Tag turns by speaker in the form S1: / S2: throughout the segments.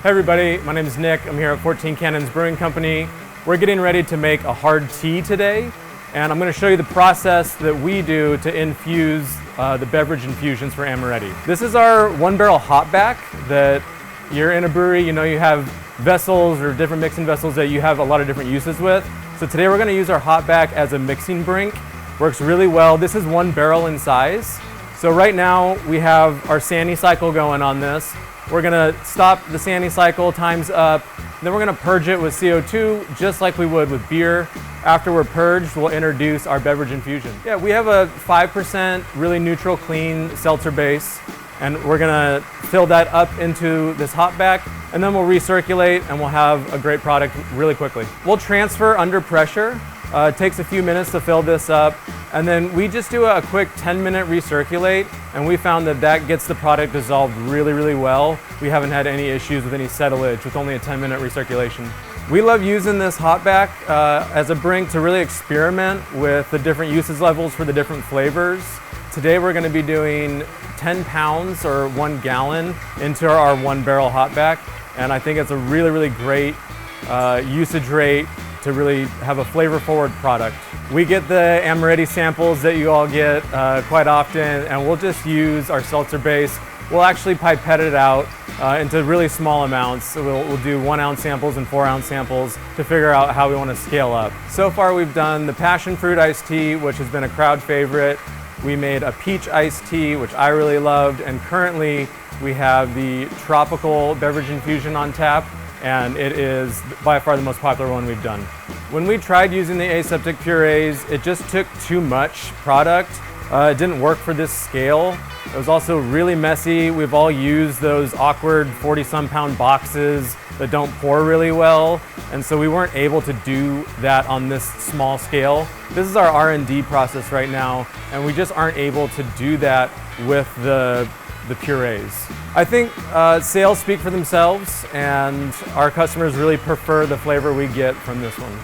S1: Hey everybody, my name is Nick. I'm here at 14 Cannons Brewing Company. We're getting ready to make a hard tea today, and I'm going to show you the process that we do to infuse the beverage infusions for Amoretti. This is our 1-barrel hopback that you're in a brewery, you know you have vessels or different mixing vessels that you have a lot of different uses with. So today we're going to use our hopback as a mixing brink. Works really well. This is 1 barrel in size. So right now we have our sanding cycle going on this. We're gonna stop the sanding cycle, time's up, then we're gonna purge it with CO2 just like we would with beer. After we're purged, we'll introduce our beverage infusion. Yeah, we have a 5% really neutral, clean seltzer base, and we're gonna fill that up into this hopback, and then we'll recirculate and we'll have a great product really quickly. We'll transfer under pressure. It takes a few minutes to fill this up, and then we just do a quick 10-minute recirculate, and we found that that gets the product dissolved really, really well. We haven't had any issues with any settlage with only a 10-minute recirculation. We love using this hopback as a brink to really experiment with the different usage levels for the different flavors. Today we're going to be doing 10 pounds or 1 gallon into our 1-barrel hopback, and I think it's a really, really great usage rate to really have a flavor-forward product. We get the Amoretti samples that you all get quite often, and we'll just use our seltzer base. We'll actually pipette it out into really small amounts. So we'll do 1-ounce samples and 4-ounce samples to figure out how we want to scale up. So far we've done the passion fruit iced tea, which has been a crowd favorite. We made a peach iced tea, which I really loved, and currently we have the tropical beverage infusion on tap, and it is by far the most popular one we've done. When we tried using the aseptic purees, it just took too much product. It didn't work for this scale. It was also really messy. We've all used those awkward 40-some pound boxes that don't pour really well, and so we weren't able to do that on this small scale. This is our R&D process right now, and we just aren't able to do that with the purees. I think sales speak for themselves, and our customers really prefer the flavor we get from this one.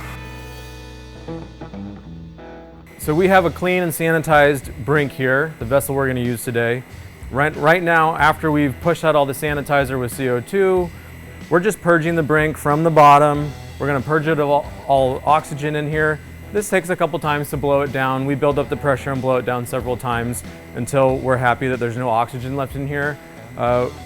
S1: So we have a clean and sanitized brink here, the vessel we're going to use today. Right now, after we've pushed out all the sanitizer with CO2, we're just purging the brink from the bottom. We're going to purge it of all oxygen in here. This takes a couple times to blow it down. We build up the pressure and blow it down several times until we're happy that there's no oxygen left in here.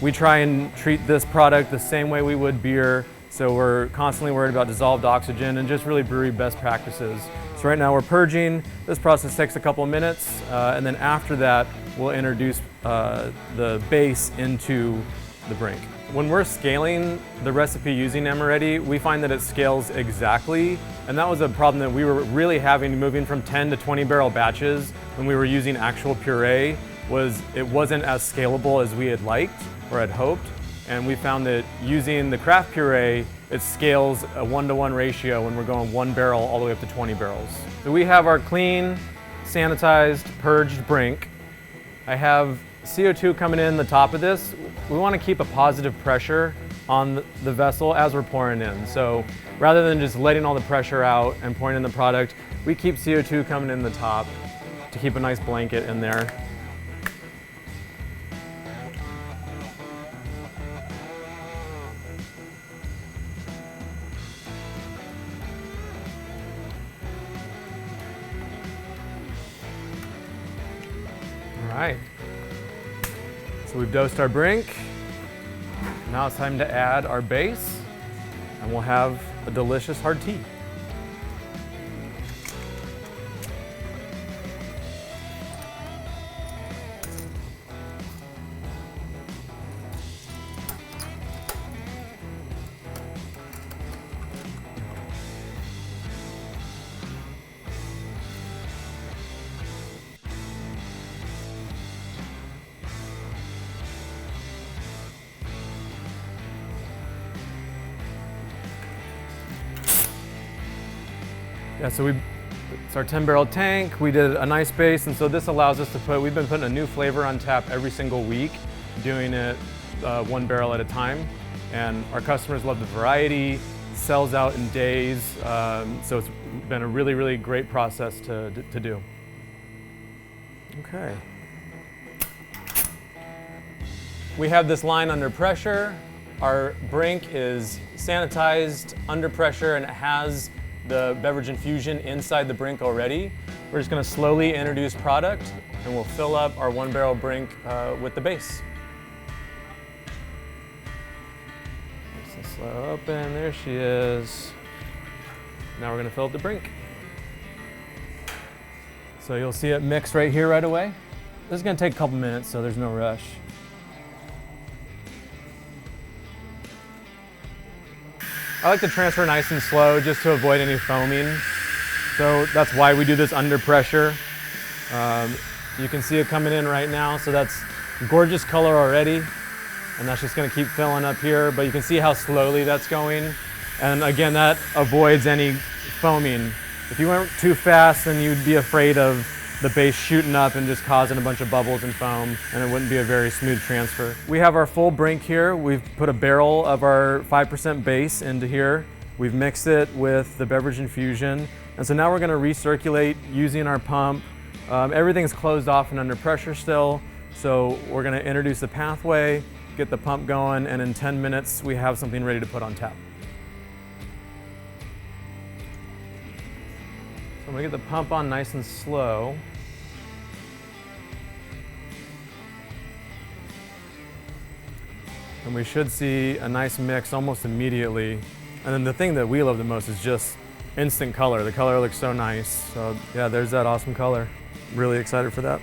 S1: We try and treat this product the same way we would beer, so we're constantly worried about dissolved oxygen and just really brewery best practices. So right now we're purging. This process takes a couple of minutes, and then after that we'll introduce the base into the brink. When we're scaling the recipe using Amoretti, we find that it scales exactly, and that was a problem that we were really having moving from 10 to 20 barrel batches when we were using actual puree. It wasn't as scalable as we had liked or had hoped, and we found that using the craft puree, it scales a 1-to-1 ratio when we're going 1 barrel all the way up to 20 barrels. So we have our clean, sanitized, purged brink. I have CO2 coming in the top of this. We want to keep a positive pressure on the vessel as we're pouring in. So rather than just letting all the pressure out and pouring in the product, we keep CO2 coming in the top to keep a nice blanket in there. All right. So we've dosed our brink. Now it's time to add our base, and we'll have a delicious hard tea. Yeah, so it's our 10-barrel tank. We did a nice base, and so this allows us to we've been putting a new flavor on tap every single week, doing it 1 barrel at a time. And our customers love the variety, sells out in days, so it's been a really, really great process to do. Okay. We have this line under pressure. Our brink is sanitized, under pressure, and it has the beverage infusion inside the brink already. We're just going to slowly introduce product, and we'll fill up our 1-barrel brink with the base. Nice and slow open, there she is. Now we're going to fill up the brink. So you'll see it mixed right here right away. This is going to take a couple minutes, so there's no rush. I like to transfer nice and slow just to avoid any foaming. So that's why we do this under pressure. You can see it coming in right now, so that's gorgeous color already. And that's just gonna keep filling up here, but you can see how slowly that's going. And again, that avoids any foaming. If you went too fast, then you'd be afraid of the base shooting up and just causing a bunch of bubbles and foam, and it wouldn't be a very smooth transfer. We have our full brink here. We've put a barrel of our 5% base into here. We've mixed it with the beverage infusion. And so now we're gonna recirculate using our pump. Everything's closed off and under pressure still. So we're gonna introduce the pathway, get the pump going, and in 10 minutes, we have something ready to put on tap. So I'm gonna get the pump on nice and slow. And we should see a nice mix almost immediately. And then the thing that we love the most is just instant color. The color looks so nice. So yeah, there's that awesome color. Really excited for that.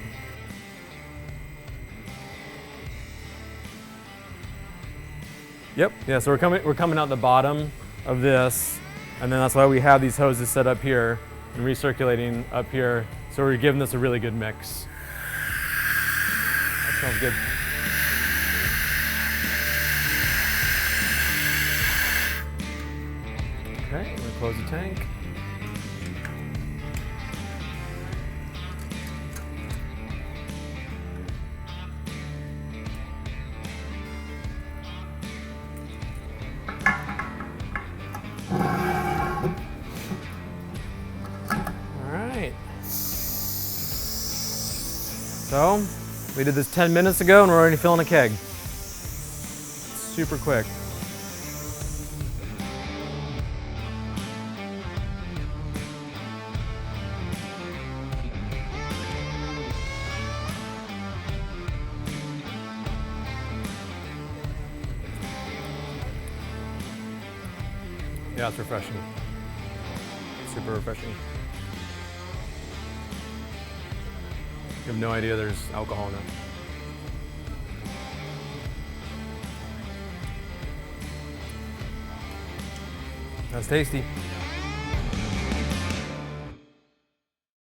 S1: Yep, yeah, so we're coming out the bottom of this, and then that's why we have these hoses set up here and recirculating up here. So we're giving this a really good mix. That smells good. Okay, I'm gonna close the tank. All right. So, we did this 10 minutes ago and we're already filling a keg. Super quick. Yeah, it's refreshing. Super refreshing. You have no idea there's alcohol in it. That's tasty.